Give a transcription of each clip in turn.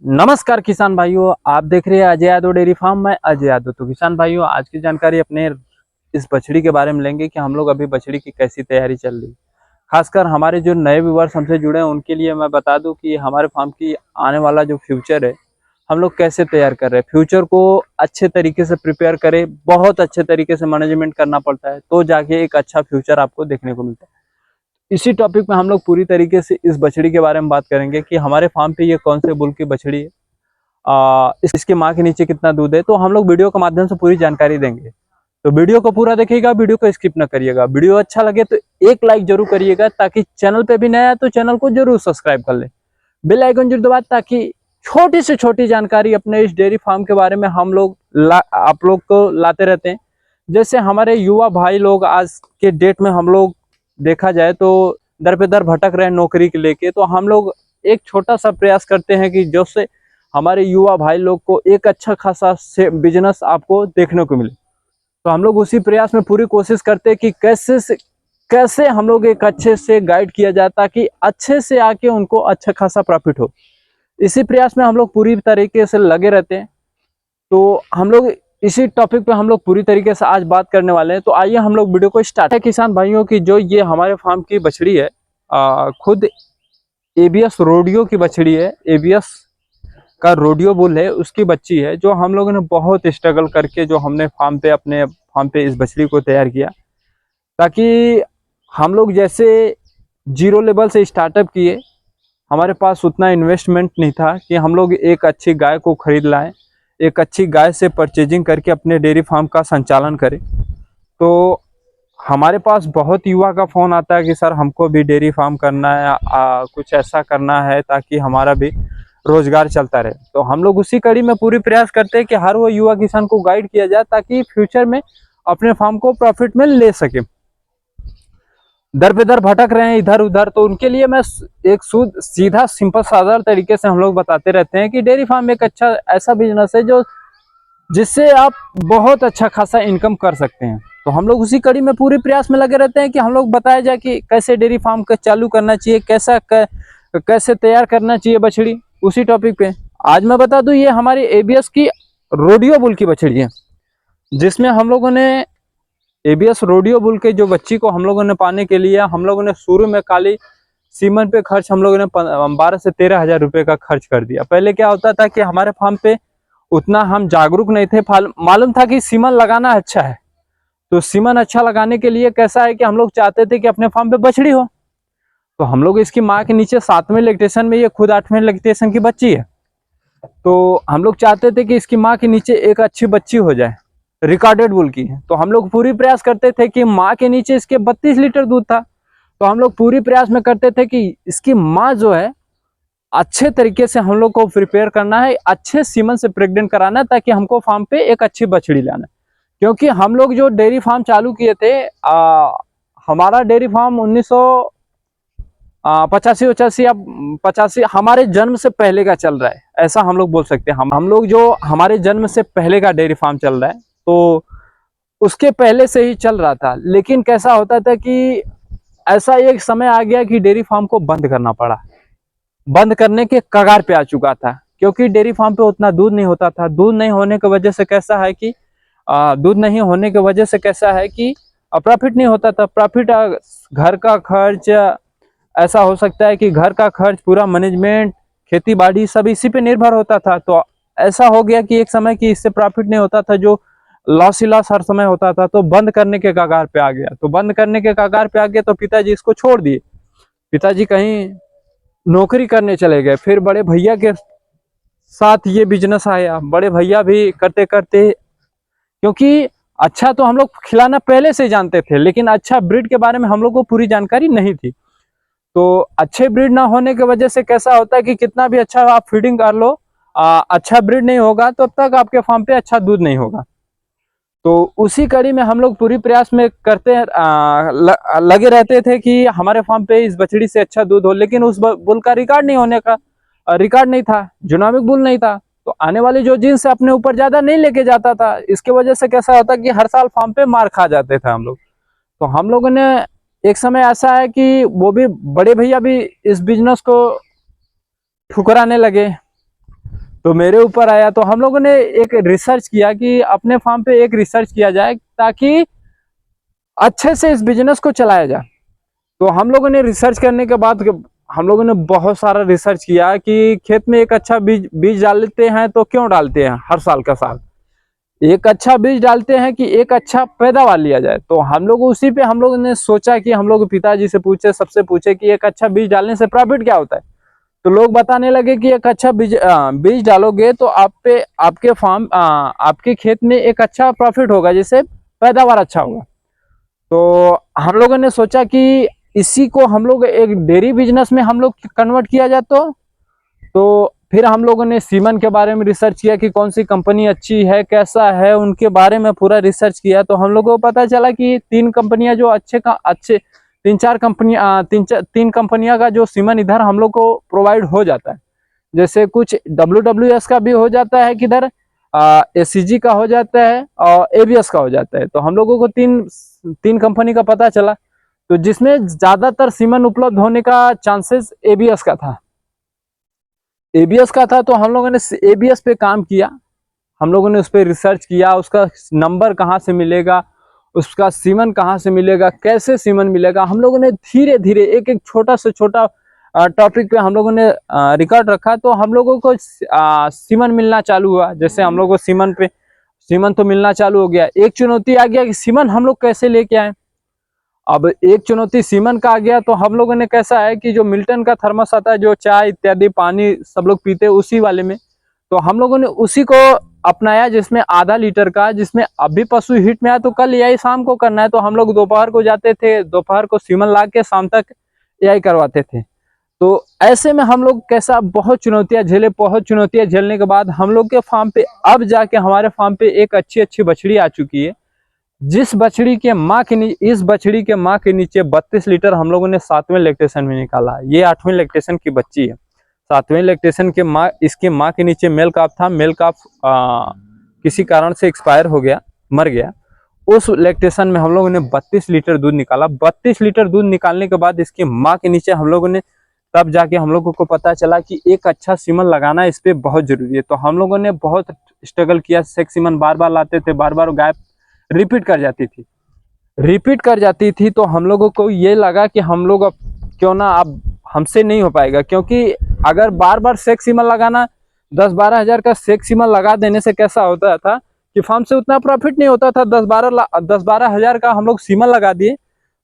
नमस्कार किसान भाइयों, आप देख रहे हैं अजय यादव डेयरी फार्म में अजय यादव। तो किसान भाइयों, आज की जानकारी अपने इस बछड़ी के बारे में लेंगे कि हम लोग अभी बछड़ी की कैसी तैयारी चल रही है। खासकर हमारे जो नए व्यूअर्स हमसे जुड़े हैं उनके लिए मैं बता दूं कि हमारे फार्म की आने वाला जो फ्यूचर है, हम लोग कैसे तैयार कर रहे हैं। फ्यूचर को अच्छे तरीके से प्रिपेयर करें, बहुत अच्छे तरीके से मैनेजमेंट करना पड़ता है, तो जाके एक अच्छा फ्यूचर आपको देखने को मिलता है। इसी टॉपिक में हम लोग पूरी तरीके से इस बछड़ी के बारे में बात करेंगे कि हमारे फार्म पे ये कौन से बुल की बछड़ी है, इसके माँ के नीचे कितना दूध है। तो हम लोग वीडियो के माध्यम से पूरी जानकारी देंगे, तो वीडियो को पूरा देखिएगा, वीडियो को स्किप ना करिएगा। वीडियो अच्छा लगे तो एक लाइक जरूर करिएगा, ताकि चैनल पे भी नया है तो चैनल को जरूर सब्सक्राइब कर ले, बेल आइकन जरूर दबा, ताकि छोटी से छोटी जानकारी अपने इस डेयरी फार्म के बारे में हम लोग आप लोग को लाते रहते हैं। जैसे हमारे युवा भाई लोग आज के डेट में हम लोग देखा जाए तो दर पे दर भटक रहे हैं नौकरी के लेके, तो हम लोग एक छोटा सा प्रयास करते हैं कि जो से हमारे युवा भाई लोग को एक अच्छा खासा बिजनेस आपको देखने को मिले। तो हम लोग उसी प्रयास में पूरी कोशिश करते हैं कि कैसे हम लोग एक अच्छे से गाइड किया जाए, ताकि अच्छे से आके उनको अच्छा खासा प्रॉफिट हो। इसी प्रयास में हम लोग पूरी तरीके से लगे रहते हैं। तो हम लोग इसी टॉपिक पे हम लोग पूरी तरीके से आज बात करने वाले हैं। तो आइए हम लोग वीडियो को स्टार्ट है। किसान भाइयों की जो ये हमारे फार्म की बछड़ी है, खुद एबीएस रोडियो की बछड़ी है, एबीएस का रोडियो बुल है, उसकी बच्ची है, जो हम लोगों ने बहुत स्ट्रगल करके जो हमने अपने फार्म पे इस बछड़ी को तैयार किया, ताकि हम लोग जैसे जीरो लेवल से स्टार्टअप किए, हमारे पास उतना इन्वेस्टमेंट नहीं था कि हम लोग एक अच्छी गाय को खरीद लाएं, एक अच्छी गाय से परचेजिंग करके अपने डेयरी फार्म का संचालन करें। तो हमारे पास बहुत युवा का फ़ोन आता है कि सर हमको भी डेयरी फार्म करना है, कुछ ऐसा करना है ताकि हमारा भी रोजगार चलता रहे। तो हम लोग उसी कड़ी में पूरी प्रयास करते हैं कि हर वो युवा किसान को गाइड किया जाए, ताकि फ्यूचर में अपने फार्म को प्रॉफिट में ले सके। दर पे दर भटक रहे हैं इधर उधर, तो उनके लिए मैं एक सीधा सिंपल साधारण तरीके से हम लोग बताते रहते हैं कि डेयरी फार्म एक अच्छा ऐसा बिजनेस है जो जिससे आप बहुत अच्छा खासा इनकम कर सकते हैं। तो हम लोग उसी कड़ी में पूरी प्रयास में लगे रहते हैं कि हम लोग बताया जाए कि कैसे डेयरी फार्म का चालू करना चाहिए, कैसे तैयार करना चाहिए बछड़ी। उसी टॉपिक पे आज मैं बता दूं, ये हमारी एबीएस की रोडियो बुल की बछड़ी है, जिसमें हम लोगों ने एबीएस रोडियो बुल के जो बच्ची को हम लोगों ने पाने के लिए हम लोगों ने शुरू में खाली सीमन पे खर्च हम लोगों ने 12 से 13 हजार रुपये का खर्च कर दिया। पहले क्या होता था कि हमारे फार्म पे उतना हम जागरूक नहीं थे, मालूम था कि सीमन लगाना अच्छा है। तो सीमन अच्छा लगाने के लिए कैसा है कि हम लोग चाहते थे कि अपने फार्म पे बछड़ी हो। तो हम लोग इसकी माँ के नीचे 7वें लैक्टेशन में, ये खुद 8वें लैक्टेशन की बच्ची है, तो हम लोग चाहते थे कि इसकी माँ के नीचे एक अच्छी बच्ची हो जाए, रिकॉर्डेड बुल की है। तो हम लोग पूरी प्रयास करते थे कि माँ के नीचे इसके 32 लीटर दूध था। तो हम लोग पूरी प्रयास में करते थे कि इसकी माँ जो है अच्छे तरीके से हम लोग को प्रिपेयर करना है, अच्छे सीमन से प्रेग्नेंट कराना है, ताकि हमको फार्म पे एक अच्छी बछड़ी लाना है। क्योंकि हम लोग जो डेयरी फार्म चालू किए थे, हमारा डेयरी फार्म 1985 या 85 हमारे जन्म से पहले का चल रहा है, ऐसा हम लोग बोल सकते हैं। हम लोग जो हमारे जन्म से पहले का डेयरी फार्म चल रहा है, तो उसके पहले से ही चल रहा था। लेकिन कैसा होता था कि ऐसा एक समय आ गया कि डेयरी फार्म को बंद करना पड़ा, बंद करने के कगार पे आ चुका था, क्योंकि डेयरी फार्म पे उतना दूध नहीं होता था। दूध नहीं होने की वजह से कैसा है कि प्रॉफिट नहीं होता था। प्रॉफिट घर का खर्च, ऐसा हो सकता है कि घर का खर्च, पूरा मैनेजमेंट, खेती बाड़ी सब इसी पे निर्भर होता था। तो ऐसा हो गया कि एक समय कि इससे प्रॉफिट नहीं होता था, जो लॉस ही लॉस हर समय होता था। तो बंद करने के कगार पे आ गया, तो पिताजी इसको छोड़ दिए। पिताजी कहीं नौकरी करने चले गए। फिर बड़े भैया के साथ ये बिजनेस आया। बड़े भैया भी करते करते, क्योंकि अच्छा तो हम लोग खिलाना पहले से जानते थे, लेकिन अच्छा ब्रीड के बारे में हम लोग को पूरी जानकारी नहीं थी। तो अच्छे ब्रीड ना होने की वजह से कैसा होता है कि कितना भी अच्छा आप फीडिंग कर लो, अच्छा ब्रीड नहीं होगा तो अब तक आपके फार्म पे अच्छा दूध नहीं होगा। तो उसी कड़ी में हम लोग पूरी प्रयास में लगे रहते थे कि हमारे फार्म पे इस बछड़ी से अच्छा दूध हो। लेकिन उस बुल का रिकॉर्ड नहीं था, जुनामिक बुल नहीं था। तो आने वाली जो जीन्स से अपने ऊपर ज्यादा नहीं लेके जाता था। इसके वजह से कैसा होता कि हर साल फार्म पे मार खा जाते थे हम लोग। तो हम लोगों ने एक समय ऐसा है कि वो भी बड़े भैया भी इस बिजनेस को ठुकराने लगे। तो मेरे ऊपर आया। तो हम लोगों ने एक रिसर्च किया कि अपने फार्म पे एक रिसर्च किया जाए ताकि अच्छे से इस बिजनेस को चलाया जाए। तो हम लोगों ने रिसर्च करने के बाद हम लोगों ने बहुत सारा रिसर्च किया कि खेत में एक अच्छा बीज बीज डालते हैं तो क्यों डालते हैं हर साल का साल, एक अच्छा बीज डालते हैं कि एक अच्छा पैदावार लिया जाए। तो हम लोग उसी पे हम लोगों ने सोचा कि हम लोग पिताजी से पूछे, सबसे पूछे कि एक अच्छा बीज डालने से प्रॉफिट क्या होता है। तो लोग बताने लगे कि एक अच्छा बीज डालोगे तो आप पे आपके फार्म आपके खेत में एक अच्छा प्रॉफिट होगा, जिससे पैदावार अच्छा होगा। तो हम लोगों ने सोचा कि इसी को हम लोग एक डेयरी बिजनेस में हम लोग कन्वर्ट किया जाए। तो फिर हम लोगों ने सीमन के बारे में रिसर्च किया कि कौन सी कंपनी अच्छी है, कैसा है, उनके बारे में पूरा रिसर्च किया। तो हम लोगों को पता चला कि तीन कंपनियां जो अच्छे तीन कंपनियां का जो सीमन इधर हम लोग को प्रोवाइड हो जाता है। जैसे कुछ WWS का भी हो जाता है, किधर SCG का हो जाता है और ABS का हो जाता है। तो हम लोगों को तीन कंपनी का पता चला, तो जिसमें ज्यादातर सीमन उपलब्ध होने का चांसेस ABS का था। तो हम लोगों ने ABS पे काम किया। हम लोगों ने उस पर रिसर्च किया, उसका नंबर कहाँ से मिलेगा, उसका सीमन कहाँ से मिलेगा, कैसे सीमन मिलेगा। हम लोगों ने धीरे धीरे एक एक छोटा से छोटा टॉपिक पे हम लोगों ने रिकॉर्ड रखा। तो हम लोगों को सीमन मिलना चालू हुआ। जैसे हम लोगों को सीमन तो मिलना चालू हो गया। एक चुनौती आ गया कि सीमन हम लोग कैसे लेके आए। अब एक चुनौती सीमन का आ गया, तो हम लोगों ने कैसा है कि जो मिल्टन का थर्मस आता है, जो चाय इत्यादि पानी सब लोग पीते हैं उसी वाले में, तो हम लोगों ने उसी को अपनाया, जिसमें आधा लीटर का, जिसमें अभी पशु हीट में आया तो कल यही शाम को करना है। तो हम लोग दोपहर को जाते थे, दोपहर को सीमन ला के शाम तक यही करवाते थे। तो ऐसे में हम लोग कैसा बहुत चुनौतियां झेले। बहुत चुनौतियां झेलने के बाद हम लोग के फार्म पे अब जाके हमारे फार्म पे एक अच्छी अच्छी बछड़ी आ चुकी है, जिस बछड़ी के माँ के इस बछड़ी के माँ के नीचे 32 लीटर हम लोगों ने 7वें लैक्टेशन में निकाला। ये 8वें लैक्टेशन की बच्ची है। 7वें लैक्टेशन के माँ, इसके माँ के नीचे मेल काफ था। मेल काफ किसी कारण से एक्सपायर हो गया, मर गया। उस लैक्टेशन में हम लोगों ने 32 लीटर दूध निकाला। 32 लीटर दूध निकालने के बाद इसकी माँ के नीचे हम लोगों ने, तब जाके हम लोगों को पता चला कि एक अच्छा सीमन लगाना इस पे बहुत जरूरी है। तो हम लोगों ने बहुत स्ट्रगल किया। सेक्स सीमन बार बार लाते थे, बार बार गाय रिपीट कर जाती थी। तो हम लोगों को ये लगा कि हम लोग अब क्यों ना, अब हमसे नहीं हो पाएगा, क्योंकि अगर बार बार सेक्स सीमन लगाना, 10-12 हज़ार का सेक्स सीमन लगा देने से कैसा होता था कि फार्म से उतना प्रॉफिट नहीं होता था। 10-12 हज़ार का हम लोग सीमन लगा दिए,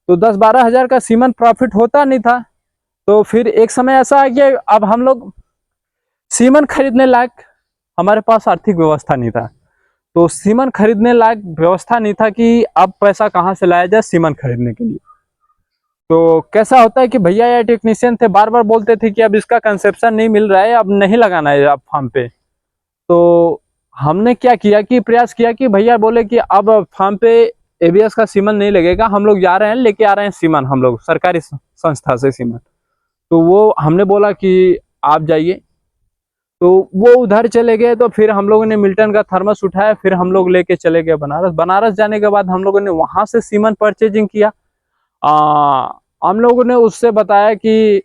तो 10-12 हज़ार का सीमन प्रॉफिट होता नहीं था। तो फिर एक समय ऐसा आ गया, अब हम लोग सीमन खरीदने लायक हमारे पास आर्थिक व्यवस्था नहीं था। तो सीमन खरीदने लायक व्यवस्था नहीं था कि अब पैसा कहाँ से लाया जाए सीमन खरीदने के लिए। तो कैसा होता है कि भैया या टेक्नीशियन थे, बार बार बोलते थे कि अब इसका कंसेप्शन नहीं मिल रहा है, अब नहीं लगाना है अब फार्म पे। तो हमने क्या किया कि प्रयास किया कि भैया बोले कि अब फार्म पे ABS का सीमन नहीं लगेगा, हम लोग जा रहे हैं, लेके आ रहे हैं सीमन, हम लोग सरकारी संस्था से सीमन। तो वो हमने बोला कि आप जाइए। तो वो उधर चले गए। तो फिर हम लोगों ने मिल्टन का थर्मस उठाया, फिर हम लोग लेके चले गए बनारस जाने के बाद हम लोगों ने वहां से सीमन परचेजिंग किया। हम लोगों ने उससे बताया कि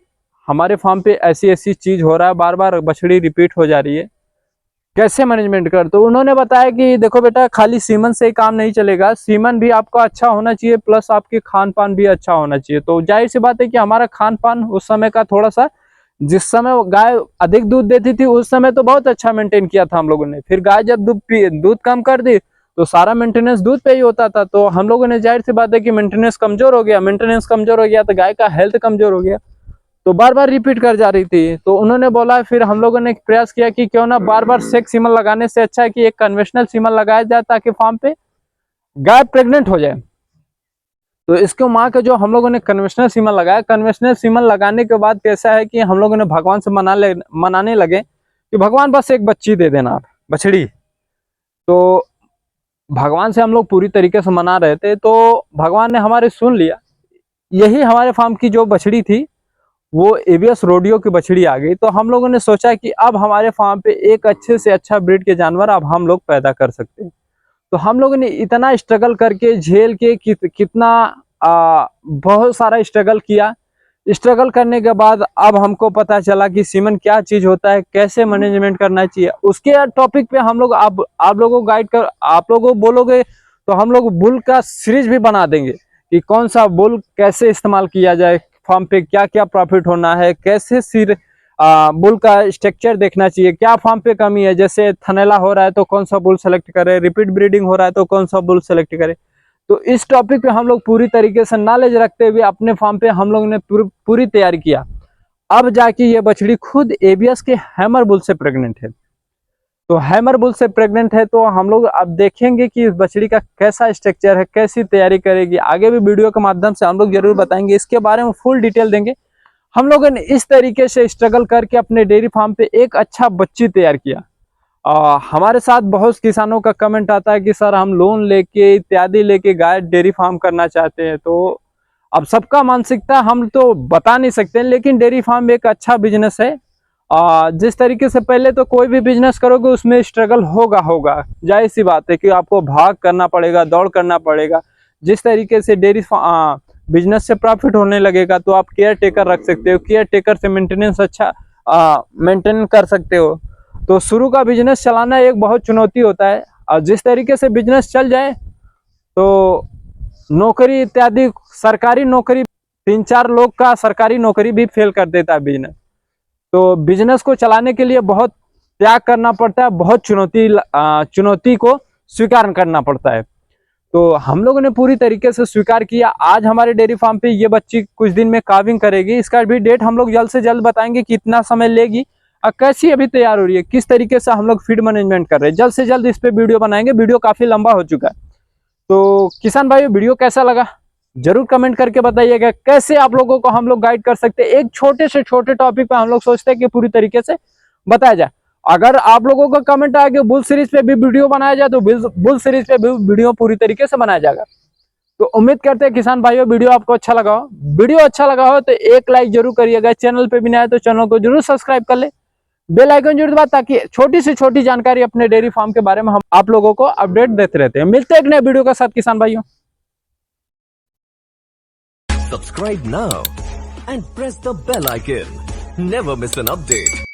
हमारे फार्म पे ऐसी ऐसी चीज हो रहा है, बार बार बछड़ी रिपीट हो जा रही है, कैसे मैनेजमेंट कर। तो उन्होंने बताया कि देखो बेटा, खाली सीमन से ही काम नहीं चलेगा, सीमन भी आपका अच्छा होना चाहिए, प्लस आपके खान पान भी अच्छा होना चाहिए। तो जाहिर सी बात है कि हमारा खान पान उस समय का थोड़ा सा, जिस समय गाय अधिक दूध देती थी उस समय तो बहुत अच्छा मेंटेन किया था हम लोगों ने। फिर गाय जब दूध कम कर दी तो सारा मेंटेनेंस दूध पे ही होता था। तो हम लोगों ने, जाहिर सी बात है कि मेंटेनेंस कमजोर हो गया तो गाय का हेल्थ कमजोर हो गया, तो बार बार रिपीट कर जा रही थी। तो उन्होंने बोला, फिर हम लोगों ने प्रयास किया कि क्यों ना बार बार सेक्स सीमन लगाने से अच्छा है कि एक कन्वेंशनल सीमन लगाया जाए, ताकि फार्म पे गाय प्रेग्नेंट हो जाए। तो इसको माँ के जो हम लोगों ने कन्वेंशनल सीमन लगाया, कन्वेंशनल सीमन लगाने के बाद कैसा है कि हम लोगों ने भगवान से मनाने लगे कि भगवान बस एक बच्ची दे देना आप, बछड़ी। तो भगवान से हम लोग पूरी तरीके से मना रहे थे, तो भगवान ने हमारे सुन लिया। यही हमारे फार्म की जो बछड़ी थी वो ABS रोडियो की बछड़ी आ गई। तो हम लोगों ने सोचा कि अब हमारे फार्म पे एक अच्छे से अच्छा ब्रीड के जानवर अब हम लोग पैदा कर सकते हैं। तो हम लोगों ने इतना स्ट्रगल करके, झेल के, कितना बहुत सारा स्ट्रगल किया। स्ट्रगल करने के बाद अब हमको पता चला कि सीमन क्या चीज होता है, कैसे मैनेजमेंट करना चाहिए। उसके टॉपिक पे हम लोग आप लोगों को गाइड कर, आप लोगों को बोलोगे तो हम लोग बुल का सीरीज भी बना देंगे कि कौन सा बुल कैसे इस्तेमाल किया जाए, फार्म पे क्या क्या प्रॉफिट होना है, कैसे बुल का स्ट्रक्चर देखना चाहिए, क्या फार्म पे कमी है, जैसे थनेला हो रहा है तो कौन सा बुल सेलेक्ट करे, रिपीट ब्रीडिंग हो रहा है तो कौन सा बुल सेलेक्ट करे। तो इस टॉपिक पे हम लोग पूरी तरीके से नॉलेज रखते हुए अपने फार्म पे हम लोग ने पूरी तैयारी किया। अब जाके ये बछड़ी खुद एबीएस के हैमर बुल से प्रेग्नेंट है। तो हैमर बुल से प्रेग्नेंट है तो हम लोग अब देखेंगे कि इस बछड़ी का कैसा स्ट्रक्चर है, कैसी तैयारी करेगी। आगे भी वीडियो के माध्यम से हम लोग जरूर बताएंगे, इसके बारे में फुल डिटेल देंगे। हम लोगों ने इस तरीके से स्ट्रगल करके अपने डेयरी फार्म पे एक अच्छा बच्ची तैयार किया। हमारे साथ बहुत किसानों का कमेंट आता है कि सर हम लोन लेके इत्यादि लेके गाय डेयरी फार्म करना चाहते हैं। तो अब सबका मानसिकता हम तो बता नहीं सकते, लेकिन डेयरी फार्म एक अच्छा बिजनेस है। जिस तरीके से पहले तो कोई भी बिजनेस करोगे उसमें स्ट्रगल होगा, जाहिर सी बात है कि आपको भाग करना पड़ेगा, दौड़ करना पड़ेगा। जिस तरीके से डेयरी बिजनेस से प्रॉफिट होने लगेगा तो आप केयर टेकर रख सकते हो, केयर टेकर से मेंटेनेंस अच्छा मेंटेन कर सकते हो। तो शुरू का बिजनेस चलाना एक बहुत चुनौती होता है, और जिस तरीके से बिजनेस चल जाए तो नौकरी इत्यादि, सरकारी नौकरी 3-4 लोग का सरकारी नौकरी भी फेल कर देता है बिजनेस। तो बिजनेस को चलाने के लिए बहुत त्याग करना पड़ता है, बहुत चुनौती को स्वीकार करना पड़ता है। तो हम लोगों ने पूरी तरीके से स्वीकार किया। आज हमारे डेयरी फार्म पे ये बच्ची कुछ दिन में काविंग करेगी। इसका भी डेट हम लोग जल्द से जल्द बताएंगे, कितना समय लेगी और कैसी अभी तैयार हो रही है, किस तरीके से हम लोग फीड मैनेजमेंट कर रहे हैं। जल्द से जल्द इस पे वीडियो बनाएंगे, वीडियो काफी लंबा हो चुका है। तो किसान भाई वीडियो कैसा लगा जरूर कमेंट करके बताइएगा। कैसे आप लोगों को हम लोग गाइड कर सकते हैं, एक छोटे से छोटे टॉपिक पे हम लोग सोचते हैं कि पूरी तरीके से बताया जाए। अगर आप लोगों का कमेंट आए कि बुल सीरीज पे भी वीडियो बनाया जाए तो बुल सीरीज पे भी वीडियो पूरी तरीके से बनाया जाएगा। तो उम्मीद करते हैं किसान भाइयों वीडियो आपको अच्छा लगा हो। वीडियो अच्छा लगा हो तो एक लाइक जरूर करिएगा, चैनल पे भी नया है तो चैनल को जरूर सब्सक्राइब कर ले, बेल आइकन जरूर दबा, ताकि छोटी से छोटी जानकारी अपने डेयरी फार्म के बारे में हम आप लोगों को अपडेट देते रहते हैं। मिलते हैं एक नए वीडियो के साथ किसान भाइयों। Subscribe now and press the bell icon. Never miss an update.